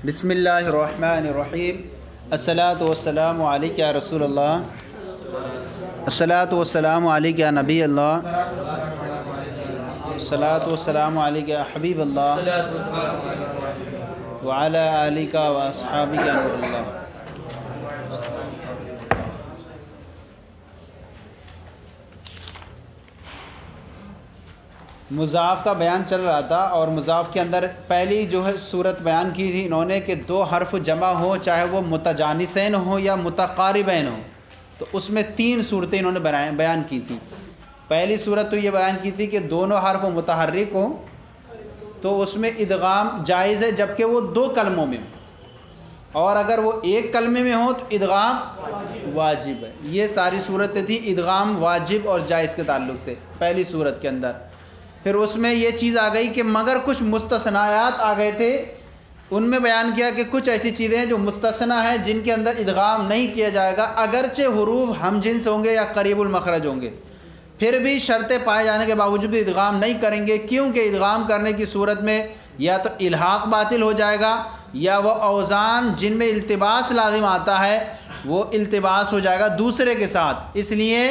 بسم اللہ الرحمن الرحیم الصلاۃ والسلام علیک یا رسول اللہ الصلاۃ والسلام علیک یا نبی اللہ الصلاۃ والسلام علیک یا حبیب اللہ وعلی آلک و اصحابک یا نور اللہ۔ مضاف کا بیان چل رہا تھا اور مضاف کے اندر پہلی جو ہے صورت بیان کی تھی انہوں نے کہ دو حرف جمع ہوں چاہے وہ متجانسین ہوں یا متقاربین ہوں، تو اس میں تین صورتیں انہوں نے بیان کی تھی۔ پہلی صورت تو یہ بیان کی تھی کہ دونوں حرف متحرک ہوں تو اس میں ادغام جائز ہے جبکہ وہ دو کلموں میں ہوں، اور اگر وہ ایک کلمے میں ہوں تو ادغام واجب ہے۔ یہ ساری صورتیں تھیں ادغام واجب اور جائز کے تعلق سے پہلی صورت کے اندر۔ پھر اس میں یہ چیز آ گئی کہ مگر کچھ مستثنیات آ گئے تھے، ان میں بیان کیا کہ کچھ ایسی چیزیں ہیں جو مستثنی ہیں جن کے اندر ادغام نہیں کیا جائے گا اگرچہ حروف ہم جنس ہوں گے یا قریب المخرج ہوں گے، پھر بھی شرطیں پائے جانے کے باوجود بھی ادغام نہیں کریں گے، کیونکہ ادغام کرنے کی صورت میں یا تو الحاق باطل ہو جائے گا یا وہ اوزان جن میں التباس لازم آتا ہے وہ التباس ہو جائے گا دوسرے کے ساتھ، اس لیے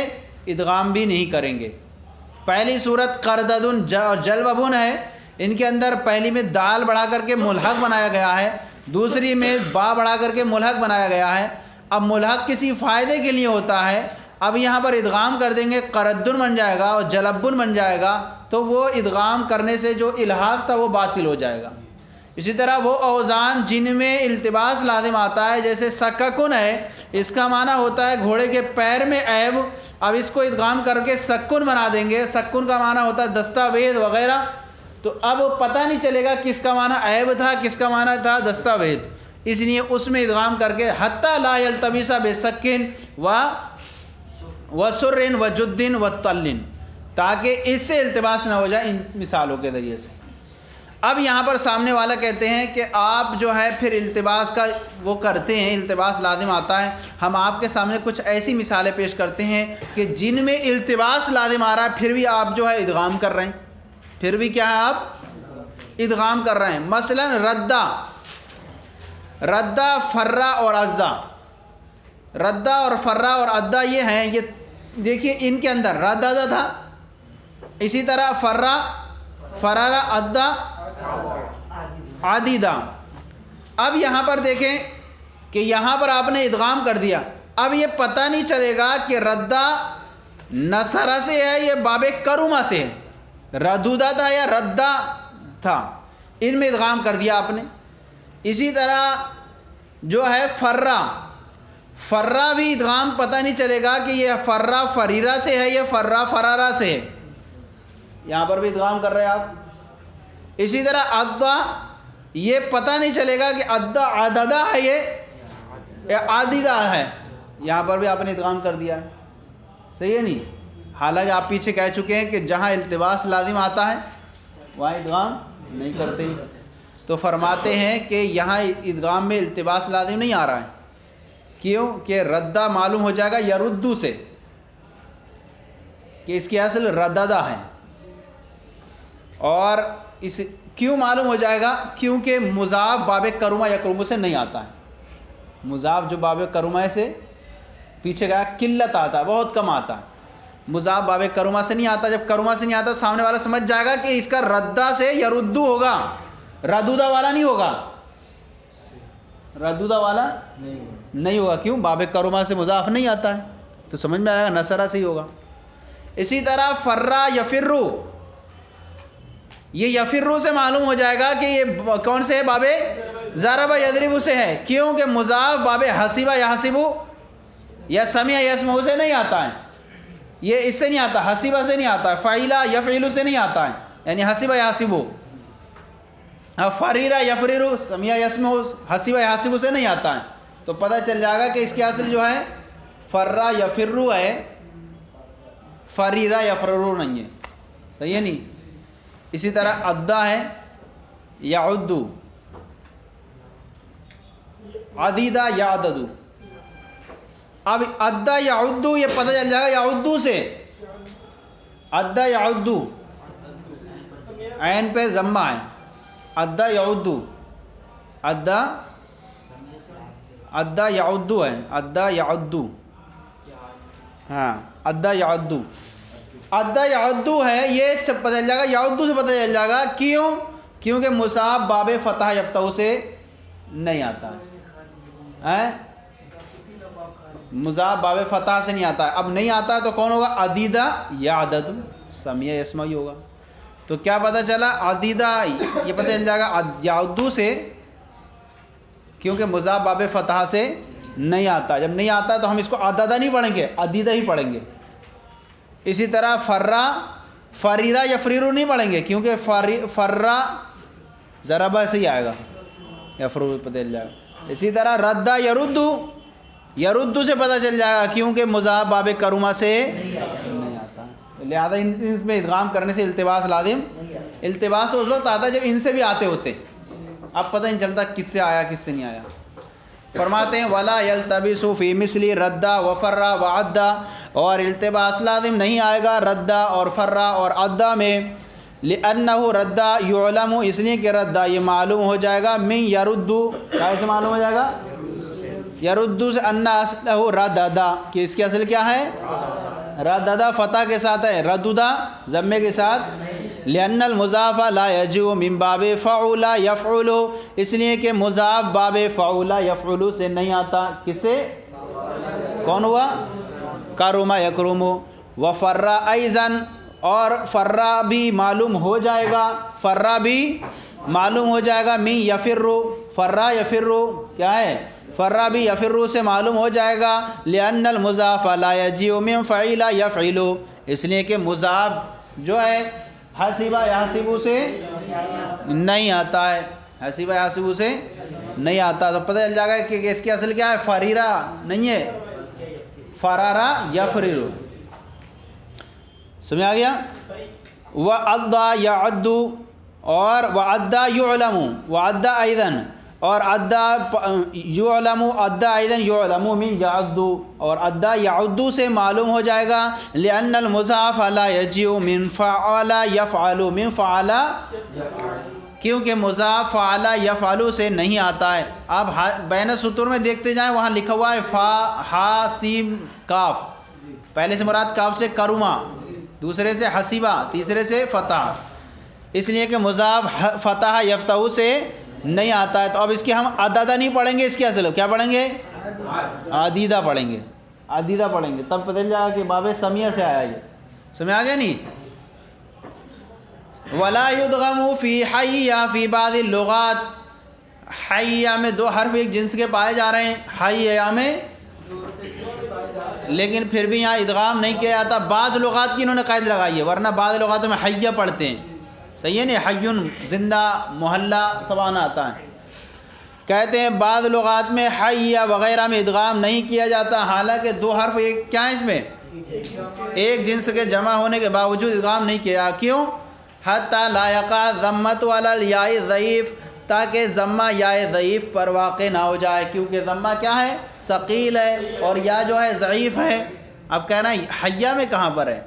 ادغام بھی نہیں کریں گے۔ پہلی صورت قرددن اور جلببن ہے، ان کے اندر پہلی میں دال بڑھا کر کے ملحق بنایا گیا ہے، دوسری میں با بڑھا کر کے ملحق بنایا گیا ہے۔ اب ملحق کسی فائدے کے لیے ہوتا ہے، اب یہاں پر ادغام کر دیں گے قردن بن جائے گا اور جلبن بن جائے گا تو وہ ادغام کرنے سے جو الحاق تھا وہ باطل ہو جائے گا۔ اسی طرح وہ اوزان جن میں التباس لازم آتا ہے جیسے سککن ہے، اس کا معنی ہوتا ہے گھوڑے کے پیر میں عیب، اب اس کو ادغام کر کے سکن بنا دیں گے، سکن کا معنی ہوتا ہے دستاویز وغیرہ، تو اب پتہ نہیں چلے گا کس کا معنی عیب تھا کس کا معنی تھا دستاویز، اس لیے اس میں ادغام کر کے حتی لا یلتبس بسکن و سرن و جدن و طلن، تاکہ اس سے التباس نہ ہو جائے ان مثالوں کے ذریعے سے۔ اب یہاں پر سامنے والا کہتے ہیں کہ آپ جو ہے پھر التباس کا وہ کرتے ہیں، التباس لازم آتا ہے، ہم آپ کے سامنے کچھ ایسی مثالیں پیش کرتے ہیں کہ جن میں التباس لازم آ رہا ہے پھر بھی آپ جو ہے ادغام کر رہے ہیں، پھر بھی کیا ہے آپ ادغام کر رہے ہیں۔ مثلا ردہ فرا اور عزا، ردہ اور فرا اور عدہ یہ ہیں، یہ دیکھیے ان کے اندر ردہ تھا، اسی طرح فرا فرارا عدہ عدیدہ۔ اب یہاں پر دیکھیں کہ یہاں پر آپ نے ادغام کر دیا، اب یہ پتہ نہیں چلے گا کہ ردہ نصرہ سے ہے یہ باب کرما سے ہے، ردودہ تھا یا ردہ تھا، ان میں ادغام کر دیا آپ نے۔ اسی طرح جو ہے فرا بھی ادغام پتہ نہیں چلے گا کہ یہ فرا فریرہ سے ہے یا فرا فرارہ سے ہے، یہاں پر بھی ادغام کر رہے ہیں آپ۔ اسی طرح عدہ یہ پتہ نہیں چلے گا کہ عدہ عددہ ہے یہ یا عاددہ ہے، یہاں پر بھی آپ نے ادغام کر دیا ہے، صحیح ہے نہیں؟ حالانکہ آپ پیچھے کہہ چکے ہیں کہ جہاں التباس لازم آتا ہے وہاں ادغام نہیں کرتے، تو فرماتے ہیں کہ یہاں ادغام میں التباس لازم نہیں آ رہا ہے، کیوں کہ ردہ معلوم ہو جائے گا یردو سے کہ اس کی اصل رددہ ہے، اور اس کیوں معلوم ہو جائے گا کیونکہ مضاف باب کرما یکرمو سے نہیں آتا ہے، مضاف جو باب کرما سے پیچھے گیا قلت آتا ہے، بہت کم آتا ہے، مضاف باب کرما سے نہیں آتا، جب کرما سے نہیں آتا سامنے والا سمجھ جائے گا کہ اس کا ردہ سے یردو ہوگا، ردودہ والا نہیں ہوگا، ردودہ والا نہیں ہوگا، کیوں باب کرما سے مضاف نہیں آتا ہے، تو سمجھ میں آئے گا نصرہ سے ہی ہوگا۔ اسی طرح فرا یفرو، یہ یفرو سے معلوم ہو جائے گا کہ یہ کون سے ہے، باب ضرب یضرب سے ہے، کیوں کہ مضاف باب حسیبہ یحسبو یا سمع یسمع سے نہیں آتا ہے، یہ اس سے نہیں آتا، حسیبہ سے نہیں آتا ہے، فعیلہ یفعلو سے نہیں آتا ہے، یعنی حسیبہ یحسبو، فریرہ یفررو سمع یسمع حسیبہ یحسبو سے نہیں آتا ہے، تو پتہ چل جائے گا کہ اس کی اصل جو ہے فرا یفرو ہے، فریرہ یفررو نہیں ہے، صحیح ہے نہیں؟ اسی طرح عدہ ہے یعدو، عدیدہ یعددو، اب عدہ یعدو یہ پتہ چل جائے گا یعدو سے، عدہ یعدو عین پہ ضمہ ہے، عدہ یعدو، ادا ادا یعدو ہے، ادا یعدو، ہاں ادا یعدو، ادا یعدو ہے، یہ پتہ چل جائے گا، یعدو سے پتہ چل جائے گا، کیوں؟ کیونکہ مصاب باب فتح یفتح سے نہیں آتا ہے، مضاف باب فتح سے نہیں آتا ہے، اب نہیں آتا ہے تو کون ہوگا؟ عدیدہ یا عدد، سمیع یسمع ہی ہوگا۔ تو کیا پتہ چلا؟ عدیدہ، یہ پتہ چل جائے گا یعدو سے، کیونکہ مضاف باب فتح سے نہیں آتا، جب نہیں آتا تو ہم اس کو عددہ نہیں پڑھیں گے، عدیدہ ہی پڑھیں گے۔ اسی طرح فرا، فریرا یفریرو نہیں پڑھیں گے، کیونکہ فرا ضربہ سے ہی آئے گا، یفرو پتہ چل جائے گا۔ اسی طرح ردہ یردو، یردو سے پتہ چل جائے گا، کیونکہ مضاف باب کرما سے نہیں آتا، لہذا ان میں ادغام کرنے سے التباس لازم، التباس اس وقت آتا ہے جب ان سے بھی آتے ہوتے، اب پتہ نہیں چلتا کس سے آیا کس سے نہیں آیا۔ فرماتے ہیں ولا یلتبس فی مثلی ردہ و فرا و عدہ، اور التباس لازم نہیں آئے گا ردہ اور فرا اور عدہ میں، لأنہ ردہ یعلم، اس لیے کہ ردہ یہ معلوم ہو جائے گا، من یردو، کیسے معلوم ہو جائے گا؟ یردو سے، انہ اصلہ رددہ، کہ اس کی اصل کیا ہے؟ رددہ، فتح کے ساتھ ہے، رددہ ضمے کے ساتھ، لأن المضاف لا یجیء من باب فعل یفعل، اس لیے کہ مضاف باب فعل یفعل سے نہیں آتا، کس سے؟ کون ہوا؟ کرم یکرم، وفرا ایضاً، اور فرا بھی معلوم ہو جائے گا، فرا بھی معلوم ہو جائے گا، من یفر، فرا یفر کیا ہے؟ فرا بھی یفر سے معلوم ہو جائے گا، لأن المضاف لا یجیء من فعل یفعل، اس لیے کہ مضاف جو ہے حسبہ یحسبو سے نہیں آتا ہے، حسبہ یحسبو سے نہیں آتا، تو پتہ چل جائے گا کہ اس کی اصل کیا ہے؟ فریرا نہیں ہے، فرارا یفرر، سمجھ آ گیا؟ وَعَدَّى يَعَدُّ، اور وَعَدَّى يُعْلَمُ، وَعَدَّى أَيْضًا، اور عدّى یعلم، عدّى أيضًا يعلم من يعد، اور عدّى يعد سے معلوم ہو جائے گا، لأن المضاف لا يجيء من فعل يفعل، من فعل، کیونکہ مضاف فعل یفعل سے نہیں آتا ہے۔ اب بین سطور میں دیکھتے جائیں، وہاں لکھا ہوا ہے فا ہا سین کاف، پہلے سے مراد کاف سے کرما، دوسرے سے حسیبہ، تیسرے سے فتح، اس لیے کہ مضاف فتح یفتح سے نہیں آتا ہے، تو اب اس کی ہم عددہ نہیں پڑھیں گے، اس کی اصل کیا پڑھیں گے؟ عدیدہ پڑھیں گے، عدیدہ پڑھیں گے، تب پتہ چل جائے گا کہ باب سمیہ سے آیا، یہ سمجھ آ گیا نہیں؟ ولا یدغم فی حی فی بعض اللغات، حی میں دو حرف ایک جنس کے پائے جا رہے ہیں، حی میں، لیکن پھر بھی یہاں ادغام نہیں کیا جاتا، بعض لغات کی انہوں نے قید لگائی ہے، ورنہ بعض لغاتوں میں حیہ پڑھتے ہیں، صحیح ہے نہیں؟ حیون زندہ، محلہ سب آنا آتا ہے، کہتے ہیں بعض لغات میں حیہ وغیرہ میں ادغام نہیں کیا جاتا، حالانکہ دو حرف ایک کیا ہے اس میں؟ ایک جنس کے جمع ہونے کے باوجود ادغام نہیں کیا، کیوں؟ حتی لا یقع ضمۃ علی الیاء ضعیف، تاکہ ضمہ یا ضعیف پر واقع نہ ہو جائے، کیونکہ ضمہ کیا ہے؟ ثقیل ہے، اور یا جو ہے ضعیف ہے۔ اب کہنا حیہ میں کہاں پر ہے؟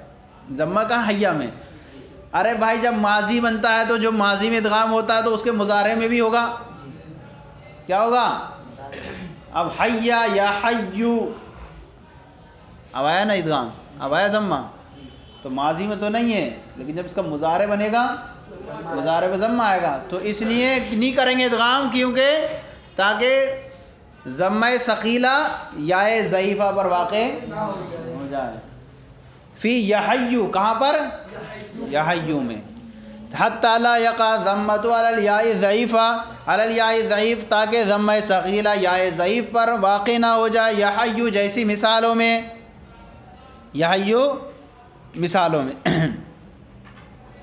ضمہ کہاں حیہ میں؟ ارے بھائی جب ماضی بنتا ہے تو جو ماضی میں ادغام ہوتا ہے تو اس کے مضارع میں بھی ہوگا، کیا ہوگا؟ اب حیہ یا حیو، اب آیا نا ادغام، اب آیا ضمہ، تو ماضی میں تو نہیں ہے، لیکن جب اس کا مضارع بنے گا، مضارع پہ ضمہ آئے گا، تو اس لیے نہیں کریں گے ادغام، کیونکہ تاکہ ضمہ ثقیلہ یا ضعیفہ پر واقع ہو جائے۔ فی یحیو، کہاں پر؟ یحیو میں، حتی لا یقع ضمۃ علی الیاء ضعیفہ، علی الیاء ضعیف، تاکہ ضمہ ثقیلہ یا ضعیف پر واقع نہ ہو جائے، یحیو جیسی مثالوں میں، یحیو مثالوں میں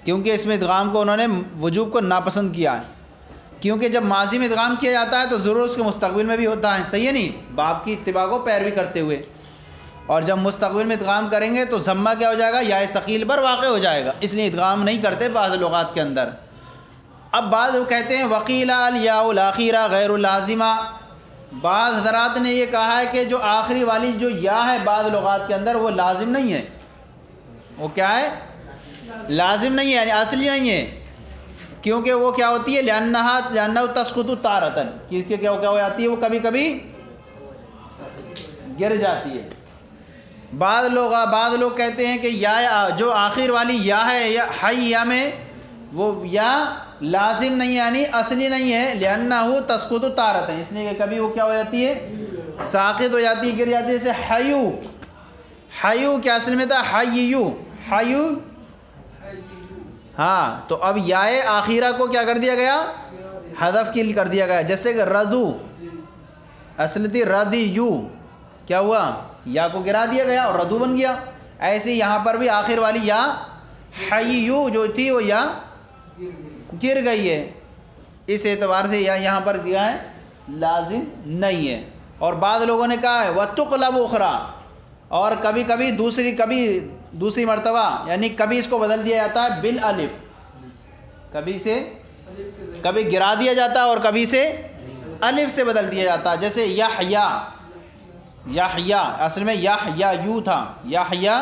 کیونکہ اس میں ادغام کو انہوں نے وجوب کو ناپسند کیا ہے، کیونکہ جب ماضی میں ادغام کیا جاتا ہے تو ضرور اس کے مستقبل میں بھی ہوتا ہے، صحیح ہے نہیں؟ باب کی اتباع کو پیروی کرتے ہوئے، اور جب مستقبل میں ادغام کریں گے تو ضمہ کیا ہو جائے گا؟ یا ثقیل پر واقع ہو جائے گا، اس لیے ادغام نہیں کرتے بعض لغات کے اندر۔ اب بعض کہتے ہیں وقیل الیاء الاخیرہ غیر لازمہ، بعض حضرات نے یہ کہا ہے کہ جو آخری والی جو یا ہے بعض لغات کے اندر وہ لازم نہیں ہے، وہ کیا ہے؟ لازم نہیں ہے، یعنی اصلی نہیں ہے، کیونکہ وہ کیا ہوتی ہے لأنہ تسقط تارتن، کیونکہ کیا ہو جاتی ہے، وہ کبھی کبھی گر جاتی ہے۔ بعض لوگ کہتے ہیں کہ یا جو آخر والی یا ہے یا حیا میں، وہ یا لازم نہیں یعنی اصلی نہیں ہے، لأنہ تسقط تارتن، اس لیے کہ کبھی وہ کیا ہو جاتی ہے، ساقط ہو جاتی ہے، گر جاتی ہے۔ جیسے حیو کیا اصل میں تھا، حیو، ہاں، تو اب یائے آخرہ کو کیا کر دیا گیا، حذف کر دیا گیا۔ جیسے کہ ردو اصل تھی ردیو، کیا ہوا، یا کو گرا دیا گیا اور ردو بن گیا۔ ایسے یہاں پر بھی آخر والی یا حیو جو تھی وہ یا گر گئی ہے، اس اعتبار سے یا یہاں پر کیا ہے، لازم نہیں ہے۔ اور بعض لوگوں نے کہا ہے وَتُقْلَبُ أُخْرَى، اور کبھی کبھی دوسری مرتبہ یعنی کبھی اس کو بدل دیا جاتا ہے بالالف، کبھی گرا دیا جاتا ہے اور کبھی سے الف سے بدل دیا جاتا ہے۔ جیسے یحیا اصل میں یحییو تھا، یحیا،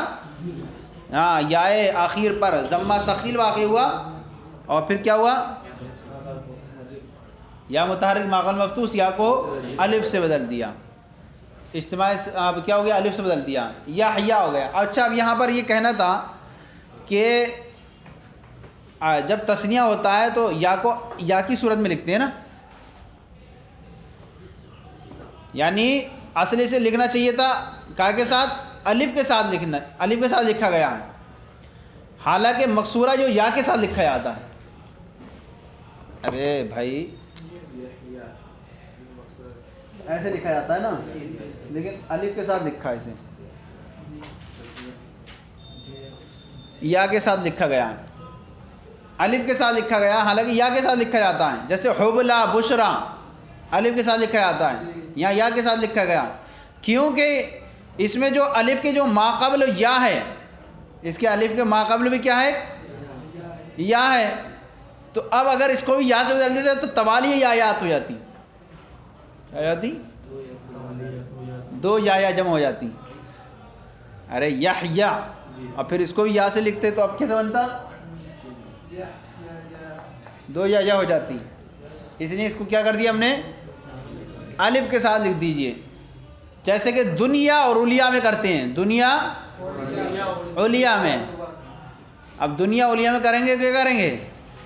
ہاں، یائے آخر پر ضمہ ثقیل واقع ہوا اور پھر کیا ہوا، یا متحرک ماقبل مفتوح یا کو الف سے بدل دیا، اجتماع اب کیا ہو گیا، الف سے بدل دیا، یحیا ہو گیا۔ اچھا، اب یہاں پر یہ کہنا تھا کہ جب تثنیہ ہوتا ہے تو یا کو یا کی صورت میں لکھتے ہیں نا، یعنی اصلی سے لکھنا چاہیے تھا کا کے ساتھ، الف کے ساتھ لکھا گیا ہے، حالانکہ مکسورہ جو یا کے ساتھ لکھا جاتا ہے۔ ارے بھائی ایسے لکھا جاتا ہے نا، لیکن الف کے ساتھ لکھا ہے، اسے یا کے ساتھ لکھا گیا ہے، الف کے ساتھ لکھا گیا، حالانکہ یا کے ساتھ لکھا جاتا ہے۔ جیسے حبلا بشرا الف کے ساتھ لکھا جاتا ہے، یا کے ساتھ لکھا گیا، کیونکہ اس میں جو الف کے جو ماقبل یا ہے، اس کے الف کے ماقبل بھی کیا ہے، یا ہے، تو اب اگر اس کو بھی یا سے بدل دیتے تو توالی یات ہو جاتی، دو یا جمع ہو جاتی۔ ارے یحیا، اور پھر اس کو بھی یا سے لکھتے تو اب کیسے بنتا، دو یا ہو جاتی، اس لیے اس کو کیا کر دیا ہم نے، الف کے ساتھ لکھ دیجئے۔ جیسے کہ دنیا اور علیا میں کرتے ہیں، دنیا علیا میں، اب دنیا علیا میں کریں گے کیا کریں گے،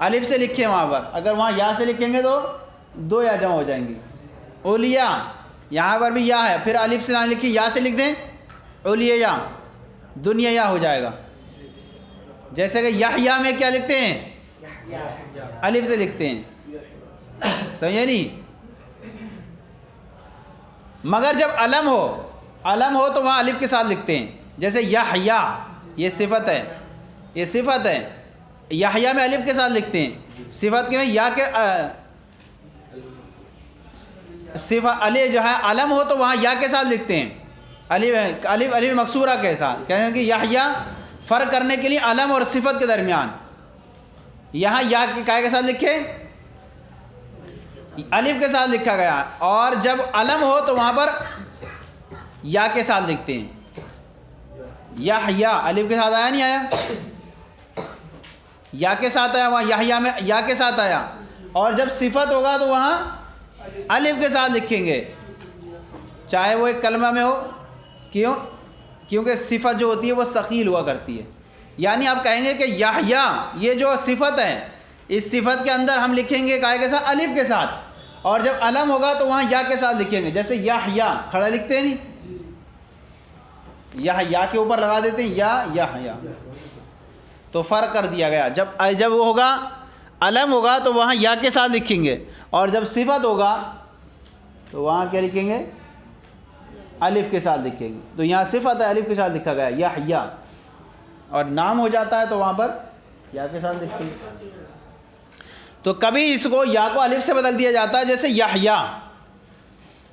الف سے لکھیں وہاں پر، اگر وہاں یا سے لکھیں گے تو دو یا جمع ہو جائیں گی۔ علیا یہاں پر بھی یا ہے، پھر الف سے نہ لکھی یا سے لکھ دیں، علیا، دنیا یا ہو جائے گا۔ جیسے کہ یحیا میں کیا لکھتے ہیں، الف سے لکھتے ہیں، سمجھے نہیں؟ مگر جب علم ہو تو وہاں الف کے ساتھ لکھتے ہیں۔ جیسے یحیا، یہ صفت ہے، یحیا میں الف کے ساتھ لکھتے ہیں، صفت کے میں یا کے صفت الف جو ہے علم ہو تو وہاں یا کے ساتھ لکھتے ہیں، الف مکسورہ کے ساتھ، کہیں گے کہ یحیا فرق کرنے کے لیے علم اور صفت کے درمیان، یہاں یا کے ساتھ لکھے، الف کے ساتھ لکھا گیا، اور جب علم ہو تو وہاں پر یا کے ساتھ لکھتے ہیں۔ یحیا الف کے ساتھ آیا نہیں آیا، یا کے ساتھ آیا، وہاں یحیا میں یا کے ساتھ آیا، اور جب صفت ہوگا تو وہاں الف کے ساتھ لکھیں گے، چاہے وہ ایک کلمہ میں ہو، کیونکہ صفت جو ہوتی ہے وہ ثقیل ہوا کرتی ہے۔ یعنی آپ کہیں گے کہ یحیا یہ جو صفت ہے، اس صفت کے اندر ہم لکھیں گے کائے کے ساتھ، الف کے ساتھ، اور جب علم ہوگا تو وہاں یا کے ساتھ لکھیں گے۔ جیسے یحیا کھڑا لکھتے ہیں نہیں، یا کے اوپر لگا دیتے ہیں یا تو فرق کر دیا گیا۔ جب وہ ہوگا علم ہوگا تو وہاں یا کے ساتھ لکھیں گے، اور جب صفت ہوگا تو وہاں کیا لکھیں گے، الف کے ساتھ لکھیں گے۔ تو یہاں صفت ہے، الف کے ساتھ لکھا گیا یحیا، اور نام ہو جاتا ہے تو وہاں پر یا کے ساتھ لکھتے ہیں۔ تو کبھی اس کو یا کو الف سے بدل دیا جاتا ہے، جیسے یحیا۔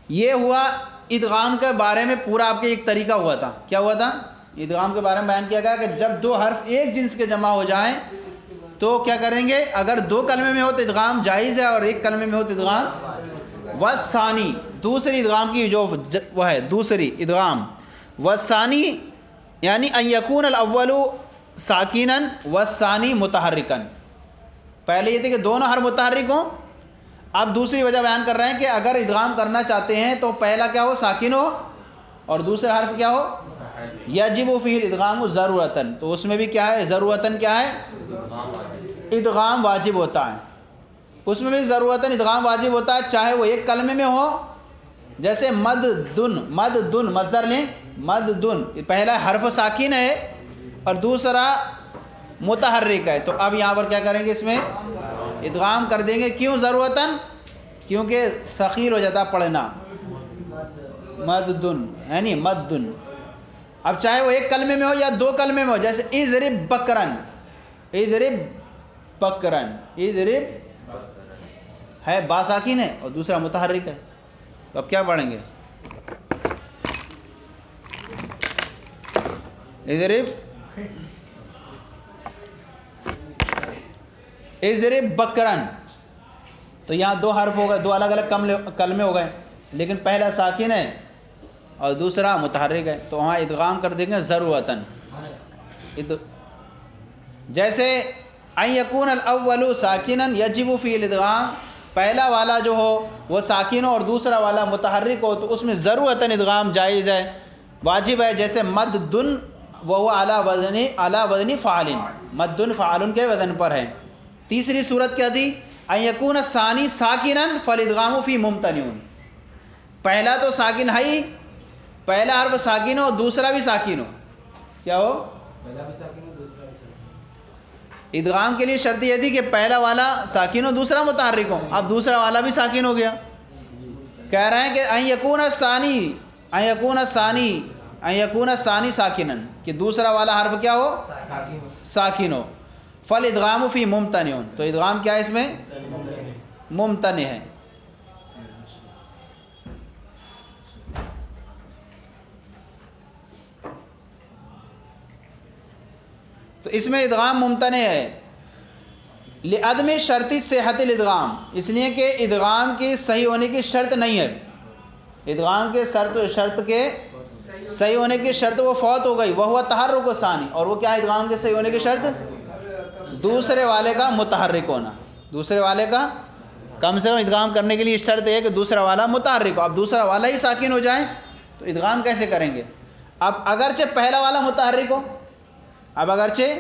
یہ ہوا ادغام کے بارے میں پورا آپ کے ایک طریقہ ہوا تھا، کیا ہوا تھا، ادغام کے بارے میں بیان کیا گیا کہ جب دو حرف ایک جنس کے جمع ہو جائیں تو کیا کریں گے، اگر دو کلمے میں ہو تو ادغام جائز ہے، اور ایک کلمے میں ہو تو ادغام والثانی، دوسری ادغام کی جو وہ ہے دوسری ادغام، والثانی یعنی ان یکون الاول ساکنا والثانی متحرکا، پہلے یہ تھی کہ دونوں حرف متحرک ہوں. اب دوسری وجہ بیان کر رہے ہیں کہ اگر ادغام کرنا چاہتے ہیں تو پہلا کیا ہو؟ ساکن ہو، اور دوسرا حرف کیا ہو؟ یجب فیہ الادغام ضرورتاً. تو اس میں بھی کیا ہے؟ ضرورتاً کیا ہے؟ ادغام واجب ہوتا ہے. اس میں بھی ضرورتاً ادغام واجب ہوتا ہے، چاہے وہ ایک کلمے میں ہو. جیسے مد دن، مد دن مصدر لیں، مد دن پہلا حرف ساکن ہے اور دوسرا متحرک ہے. تو اب یہاں پر کیا کریں گے؟ اس میں ادغام کر دیں گے. کیوں ضرورتاً؟ کیونکہ ثقیل ہو جاتا پڑھنا. مد دن ہے نہیں، مد دن. اب چاہے وہ ایک کلمے میں ہو یا دو کلمے میں ہو. جیسے اضرب بکرن، اضرب بکرن، اضرب ہے با ساکن ہے اور دوسرا متحرک ہے. تو اب کیا پڑھیں گے؟ اضرب، اضرب بکرن. تو یہاں دو حرف ہو گئے، دو الگ الگ کلمے ہو گئے، لیکن پہلا ساکن ہے اور دوسرا متحرک ہے. تو وہاں ادغام کر دیں گے ضرورتاً. جیسے ان یکون الاول ساکنا یجب فی الادغام، پہلا والا جو ہو وہ ساکن ہو اور دوسرا والا متحرک ہو تو اس میں ضرورتاً ادغام جائز ہے، واجب ہے. جیسے مد دن وہ علی وزن فعال، مد دن فعال کے وزن پر ہے. تیسری صورت کیا تھی؟ ان یکون الثانی ساکنا فالادغام فی ممتنع. پہلا تو ساکن ہے ہی، پہلا حرف ساکن ہو دوسرا بھی ساکن ہو. کیا ہو؟ پہلا بھی ساکن ہو دوسرا بھی ساکن. ادغام کے لیے شرط یہ تھی کہ پہلا والا ساکن ہو دوسرا متحرک ہو. اب دوسرا والا بھی ساکن ہو گیا. کہہ رہے ہیں کہ ان یکون الثانی، ان یکون الثانی، ان یکون الثانی ساکنا، کہ دوسرا والا حرف کیا ہو؟ ساکن ہو. ساکن ہو. فالادغام فی ممتنع. تو ادغام کیا ہے اس میں؟ ممتنع ہے. تو اس میں ادغام ممتنع ہے لعدم شرط صحت الادغام، اس لیے کہ ادغام کی صحیح ہونے کی شرط نہیں ہے. ادغام کے شرط کے صحیح ہونے کی شرط وہ فوت ہو گئی. وہ تحرک ثانی، اور وہ کیا ہے ادغام کے صحیح ہونے کی شرط؟ دوسرے والے کا متحرک ہونا. دوسرے والے کا کم سے کم ادغام کرنے کے لیے شرط ہے کہ دوسرا والا متحرک ہو. اب دوسرا والا ہی ساکن ہو جائے تو ادغام کیسے کریں گے؟ اب اگرچہ پہلا والا متحرک ہو، اب اگرچہ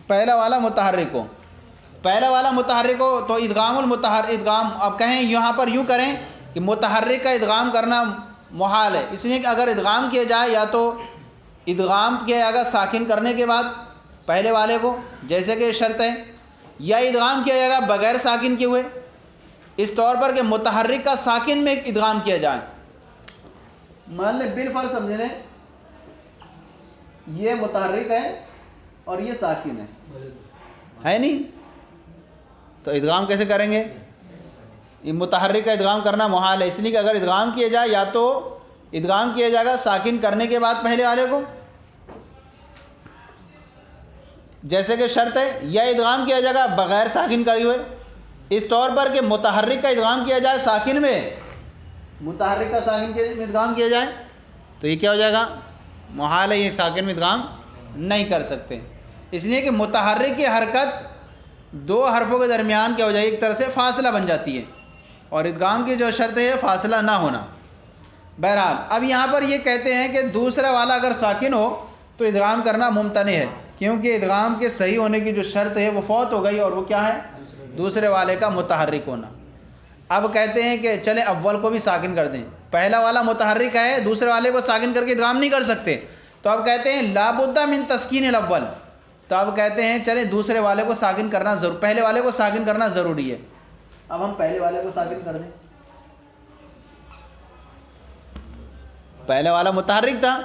پہلا والا متحرک ہو، پہلا والا متحرک ہو تو ادغام ادغام اب کہیں یہاں پر یوں کریں کہ متحرک کا ادغام کرنا محال ہے. اس لیے کہ اگر ادغام کیا جائے یا تو ادغام کیا جائے گا ساکن کرنے کے بعد پہلے والے کو، جیسے کہ شرط ہے، یا ادغام کیا جائے گا بغیر ساکن کے ہوئے، اس طور پر کہ متحرک کا ساکن میں ادغام کیا جائے. مان لیں بالفرض سمجھ لیں یہ متحرک ہے اور یہ ساکن ہے نہیں، تو ادغام کیسے کریں گے؟ یہ متحرک کا ادغام کرنا محال ہے. اس لیے کہ اگر ادغام کیا جائے یا تو ادغام کیا جائے گا ساکن کرنے کے بعد پہلے والے کو، جیسے کہ شرط ہے، یا ادغام کیا جائے گا بغیر ساکن کری ہوئے، اس طور پر کہ متحرک کا ادغام کیا جائے ساکن میں، متحرک کا ساکن کے ادغام کیا جائے تو یہ کیا ہو جائے گا؟ محال ہے، یہ ساکن میں ادغام نہیں کر سکتے. اس لیے کہ متحرک کی حرکت دو حرفوں کے درمیان کیا ہو جائے؟ ایک طرح سے فاصلہ بن جاتی ہے، اور ادغام کی جو شرط ہے فاصلہ نہ ہونا. بہرحال اب یہاں پر یہ کہتے ہیں کہ دوسرا والا اگر ساکن ہو تو ادغام کرنا ممتنع ہے، کیونکہ ادغام کے صحیح ہونے کی جو شرط ہے وہ فوت ہو گئی، اور وہ کیا ہے؟ دوسرے والے کا متحرک ہونا. اب کہتے ہیں کہ چلے اول کو بھی ساکن کر دیں. پہلا والا متحرک ہے، دوسرے والے کو ساکن کر کے ادغام نہیں کر سکتے، تو اب کہتے ہیں لا بد من تسکین الاول. تو اب کہتے ہیں چلے دوسرے والے کو ساکن کرنا پہلے والے کو ساکن کرنا ضروری ہے. اب ہم پہلے والے کو ساکن کر دیں. پہلے والا متحرک تھا،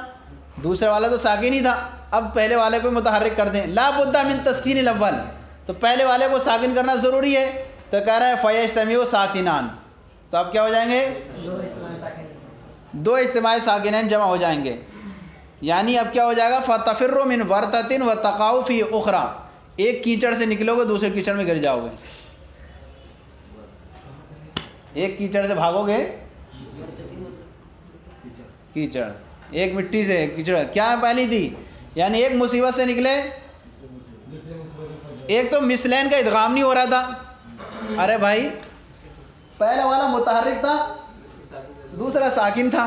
دوسرے والا تو ساکن ہی تھا، اب پہلے والے کو متحرک کر دیں. لا بد من تسکین الاول، تو پہلے والے کو ساکن کرنا ضروری ہے. تو کہہ رہا ہے فیجتمع ساکنان، تو اب کیا ہو جائیں گے؟ دو اجتماعی ساکنین جمع ہو جائیں گے. یعنی اب کیا ہو جائے گا؟ فتفر من ورطۃ وتقع فی اخری، ایک کیچڑ سے نکلو گے دوسرے کیچڑ میں گر جاؤ گے. ایک کیچڑ سے بھاگو گے، کیچڑ ایک مٹی سے کیچڑ کیا پہلی تھی، یعنی ایک مصیبت سے نکلے ایک تو مثلین کا ادغام نہیں ہو رہا تھا، ارے بھائی پہلا والا متحرک تھا دوسرا ساکن تھا،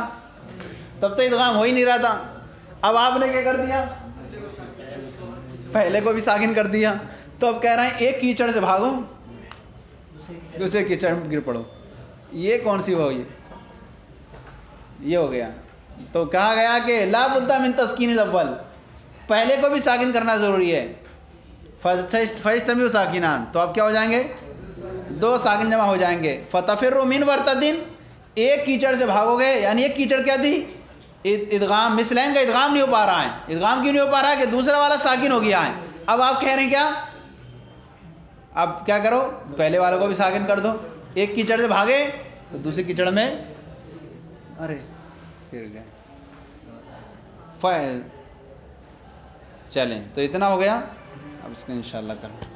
تب تو ادغام ہو ہی نہیں رہا تھا. اب آپ نے کیا کر دیا؟ پہلے کو بھی ساکن کر دیا. تو اب کہہ رہے ہیں ایک کیچڑ سے بھاگو دوسرے کیچڑ میں گر پڑو. یہ کون سی ہو یہ ہو گیا. تو کہا گیا کہ لا بد من تسکین الاول، پہلے کو بھی ساکن کرنا ضروری ہے. فیجتمع ساکنان، تو اب کیا ہو جائیں گے؟ دو ساکن جمع ہو جائیں گے. فتفر من ورتدن، ایک کیچڑ سے بھاگو گے، یعنی ایک کیچڑ کیا تھی؟ ادغام. مثلین کا ادغام نہیں ہو پا رہا ہے. ادغام کیوں نہیں ہو پا رہا ہے؟ کہ دوسرا والا ساکن ہو گیا ہے. اب آپ کہہ رہے ہیں کیا؟ اب کیا کرو؟ پہلے والے کو بھی ساکن کر دو. ایک کیچڑ سے بھاگے تو دوسری کیچڑ میں ارے گر گئے. چلیں تو اتنا ہو گیا. اب اس کو انشاءاللہ کریں.